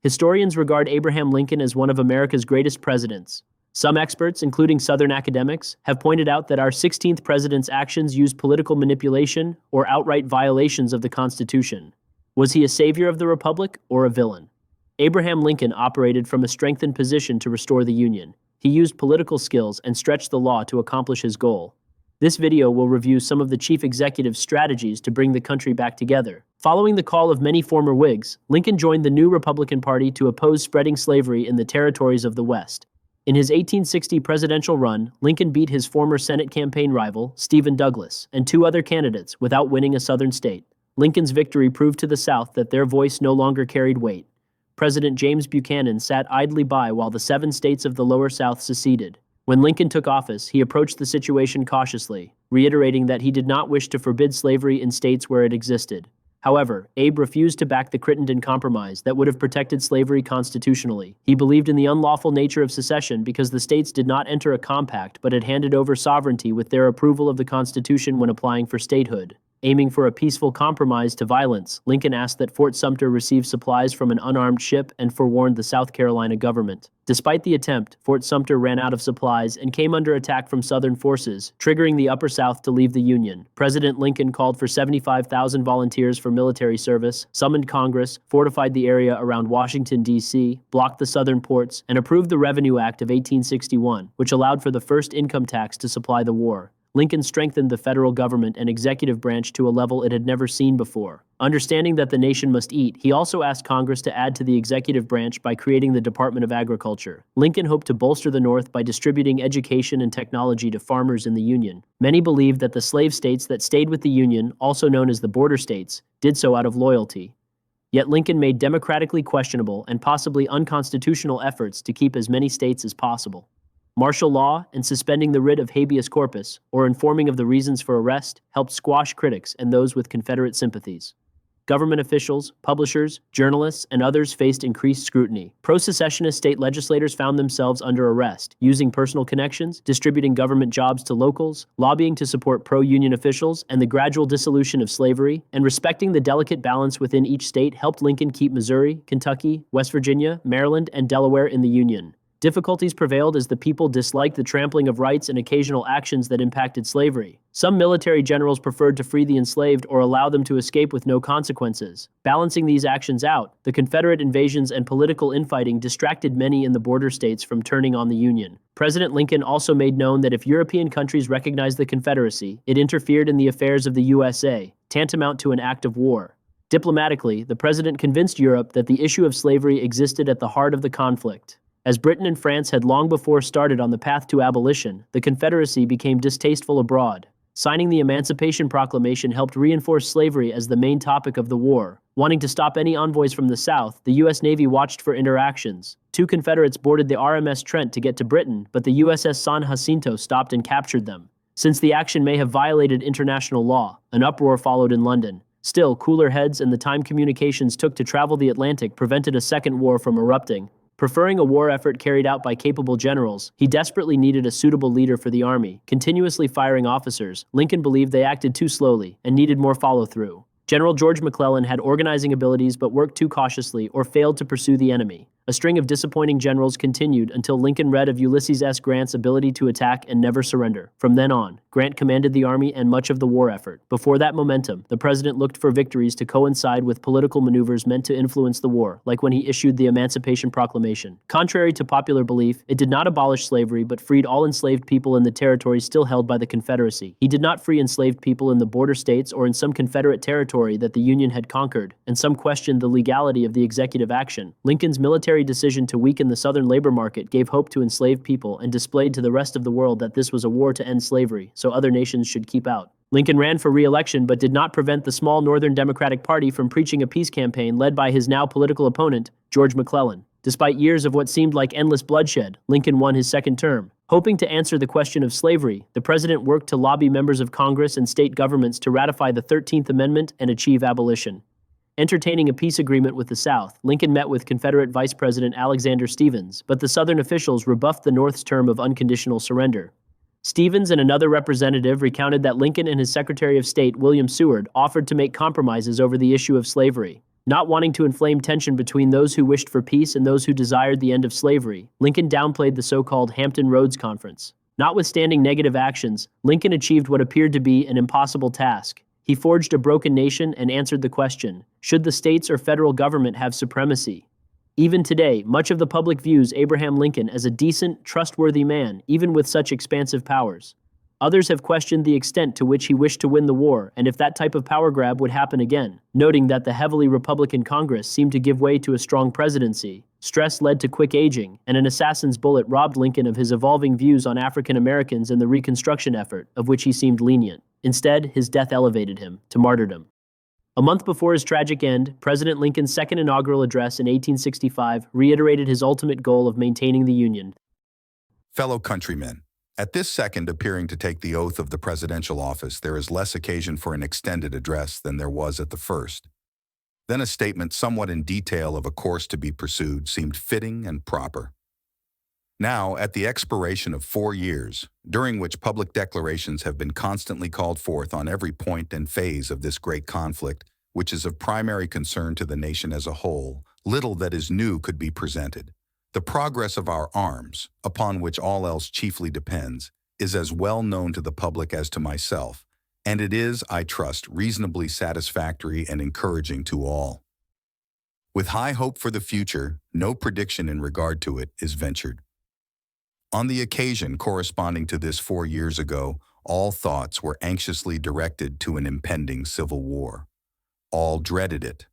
Historians regard Abraham Lincoln as one of America's greatest presidents. Some experts, including Southern academics, have pointed out that our 16th president's actions used political manipulation or outright violations of the Constitution. Was he a savior of the Republic or a villain? Abraham Lincoln operated from a strengthened position to restore the Union. He used political skills and stretched the law to accomplish his goal. This video will review some of the chief executive's strategies to bring the country back together. Following the call of many former Whigs, Lincoln joined the new Republican Party to oppose spreading slavery in the territories of the West. In his 1860 presidential run, Lincoln beat his former Senate campaign rival, Stephen Douglas, and two other candidates without winning a Southern state. Lincoln's victory proved to the South that their voice no longer carried weight. President James Buchanan sat idly by while the 7 states of the Lower South seceded. When Lincoln took office, he approached the situation cautiously, reiterating that he did not wish to forbid slavery in states where it existed. However, Abe refused to back the Crittenden Compromise that would have protected slavery constitutionally. He believed in the unlawful nature of secession because the states did not enter a compact but had handed over sovereignty with their approval of the Constitution when applying for statehood. Aiming for a peaceful compromise to violence, Lincoln asked that Fort Sumter receive supplies from an unarmed ship and forewarned the South Carolina government. Despite the attempt, Fort Sumter ran out of supplies and came under attack from Southern forces, triggering the Upper South to leave the Union. President Lincoln called for 75,000 volunteers for military service, summoned Congress, fortified the area around Washington, D.C., blocked the Southern ports, and approved the Revenue Act of 1861, which allowed for the first income tax to supply the war. Lincoln strengthened the federal government and executive branch to a level it had never seen before. Understanding that the nation must eat, he also asked Congress to add to the executive branch by creating the Department of Agriculture. Lincoln hoped to bolster the North by distributing education and technology to farmers in the Union. Many believed that the slave states that stayed with the Union, also known as the border states, did so out of loyalty. Yet Lincoln made democratically questionable and possibly unconstitutional efforts to keep as many states as possible. Martial law and suspending the writ of habeas corpus, or informing of the reasons for arrest, helped squash critics and those with Confederate sympathies. Government officials, publishers, journalists, and others faced increased scrutiny. Pro-secessionist state legislators found themselves under arrest, using personal connections, distributing government jobs to locals, lobbying to support pro-union officials, and the gradual dissolution of slavery, and respecting the delicate balance within each state helped Lincoln keep Missouri, Kentucky, West Virginia, Maryland, and Delaware in the Union. Difficulties prevailed as the people disliked the trampling of rights and occasional actions that impacted slavery. Some military generals preferred to free the enslaved or allow them to escape with no consequences. Balancing these actions out, the Confederate invasions and political infighting distracted many in the border states from turning on the Union. President Lincoln also made known that if European countries recognized the Confederacy, it interfered in the affairs of the USA, tantamount to an act of war. Diplomatically, the president convinced Europe that the issue of slavery existed at the heart of the conflict. As Britain and France had long before started on the path to abolition, the Confederacy became distasteful abroad. Signing the Emancipation Proclamation helped reinforce slavery as the main topic of the war. Wanting to stop any envoys from the South, the U.S. Navy watched for interactions. 2 Confederates boarded the RMS Trent to get to Britain, but the USS San Jacinto stopped and captured them. Since the action may have violated international law, an uproar followed in London. Still, cooler heads and the time communications took to travel the Atlantic prevented a second war from erupting. Preferring a war effort carried out by capable generals, he desperately needed a suitable leader for the army. Continuously firing officers, Lincoln believed they acted too slowly and needed more follow-through. General George McClellan had organizing abilities but worked too cautiously or failed to pursue the enemy. A string of disappointing generals continued until Lincoln read of Ulysses S. Grant's ability to attack and never surrender. From then on, Grant commanded the army and much of the war effort. Before that momentum, the president looked for victories to coincide with political maneuvers meant to influence the war, like when he issued the Emancipation Proclamation. Contrary to popular belief, it did not abolish slavery but freed all enslaved people in the territories still held by the Confederacy. He did not free enslaved people in the border states or in some Confederate territory that the Union had conquered, and some questioned the legality of the executive action. Lincoln's military decision to weaken the Southern labor market gave hope to enslaved people and displayed to the rest of the world that this was a war to end slavery, so other nations should keep out. Lincoln ran for re-election but did not prevent the small Northern Democratic Party from preaching a peace campaign led by his now political opponent, George McClellan. Despite years of what seemed like endless bloodshed, Lincoln won his second term. Hoping to answer the question of slavery, the president worked to lobby members of Congress and state governments to ratify the 13th Amendment and achieve abolition. Entertaining a peace agreement with the South, Lincoln met with Confederate Vice President Alexander Stephens, but the Southern officials rebuffed the North's term of unconditional surrender. Stephens and another representative recounted that Lincoln and his Secretary of State, William Seward, offered to make compromises over the issue of slavery. Not wanting to inflame tension between those who wished for peace and those who desired the end of slavery, Lincoln downplayed the so-called Hampton Roads Conference. Notwithstanding negative actions, Lincoln achieved what appeared to be an impossible task. He forged a broken nation and answered the question, should the states or federal government have supremacy? Even today, much of the public views Abraham Lincoln as a decent, trustworthy man, even with such expansive powers. Others have questioned the extent to which he wished to win the war and if that type of power grab would happen again, noting that the heavily Republican Congress seemed to give way to a strong presidency. Stress led to quick aging, and an assassin's bullet robbed Lincoln of his evolving views on African Americans and the Reconstruction effort, of which he seemed lenient. Instead, his death elevated him to martyrdom. A month before his tragic end, President Lincoln's second inaugural address in 1865 reiterated his ultimate goal of maintaining the Union. Fellow countrymen, at this second appearing to take the oath of the presidential office, there is less occasion for an extended address than there was at the first. Then a statement somewhat in detail of a course to be pursued seemed fitting and proper. Now, at the expiration of 4 years, during which public declarations have been constantly called forth on every point and phase of this great conflict, which is of primary concern to the nation as a whole, little that is new could be presented. The progress of our arms, upon which all else chiefly depends, is as well known to the public as to myself, and it is, I trust, reasonably satisfactory and encouraging to all. With high hope for the future, no prediction in regard to it is ventured. On the occasion corresponding to this 4 years ago, all thoughts were anxiously directed to an impending civil war. All dreaded it.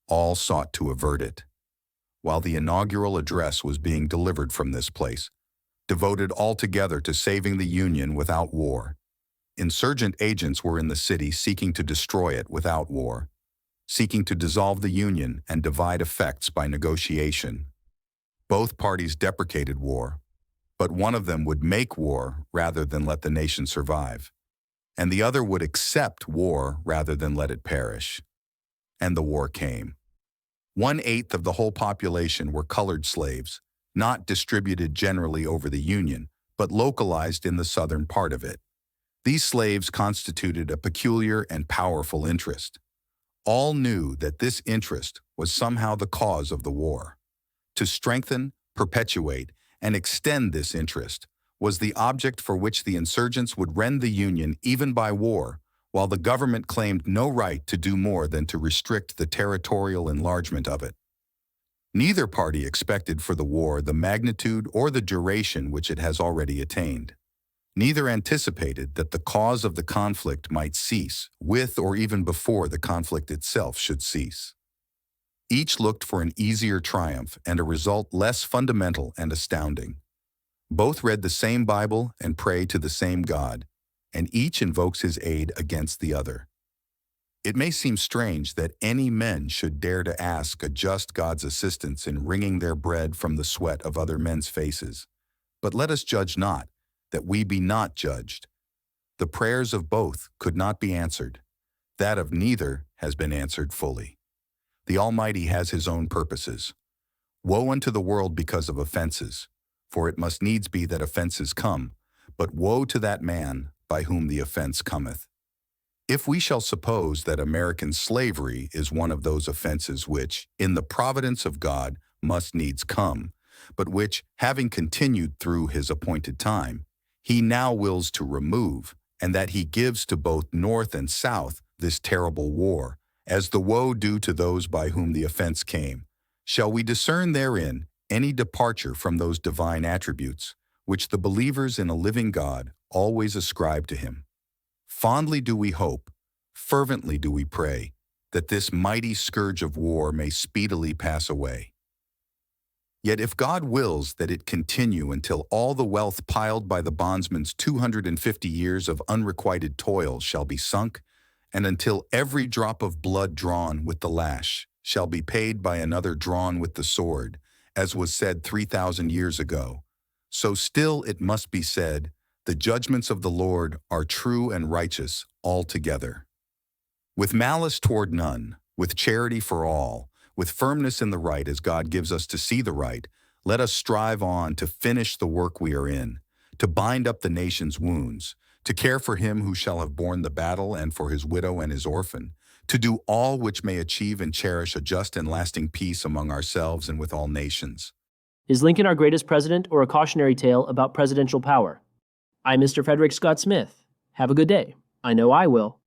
All sought to avert it. While the inaugural address was being delivered from this place, devoted altogether to saving the Union without war, insurgent agents were in the city seeking to destroy it without war, seeking to dissolve the Union and divide effects by negotiation. Both parties deprecated war, but one of them would make war rather than let the nation survive, and the other would accept war rather than let it perish. And the war came. 1/8 of the whole population were colored slaves, not distributed generally over the Union, but localized in the southern part of it. These slaves constituted a peculiar and powerful interest. All knew that this interest was somehow the cause of the war. To strengthen, perpetuate, and extend this interest was the object for which the insurgents would rend the Union even by war, while the government claimed no right to do more than to restrict the territorial enlargement of it. Neither party expected for the war the magnitude or the duration which it has already attained. Neither anticipated that the cause of the conflict might cease with or even before the conflict itself should cease. Each looked for an easier triumph and a result less fundamental and astounding. Both read the same Bible and pray to the same God, and each invokes his aid against the other. It may seem strange that any men should dare to ask a just God's assistance in wringing their bread from the sweat of other men's faces. But let us judge not, that we be not judged. The prayers of both could not be answered. That of neither has been answered fully. The Almighty has his own purposes. Woe unto the world because of offenses, for it must needs be that offenses come, but woe to that man by whom the offense cometh. If we shall suppose that American slavery is one of those offenses which, in the providence of God, must needs come, but which, having continued through his appointed time, he now wills to remove, and that he gives to both North and South this terrible war, as the woe due to those by whom the offense came, shall we discern therein any departure from those divine attributes, which the believers in a living God always ascribe to him? Fondly do we hope, fervently do we pray, that this mighty scourge of war may speedily pass away. Yet if God wills that it continue until all the wealth piled by the bondsman's 250 years of unrequited toil shall be sunk, and until every drop of blood drawn with the lash shall be paid by another drawn with the sword, as was said 3,000 years ago, so still it must be said, the judgments of the Lord are true and righteous altogether. With malice toward none, with charity for all, with firmness in the right as God gives us to see the right, let us strive on to finish the work we are in, to bind up the nation's wounds, to care for him who shall have borne the battle and for his widow and his orphan, to do all which may achieve and cherish a just and lasting peace among ourselves and with all nations. Is Lincoln our greatest president or a cautionary tale about presidential power? I'm Mr. Frederick Scott Smith. Have a good day. I know I will.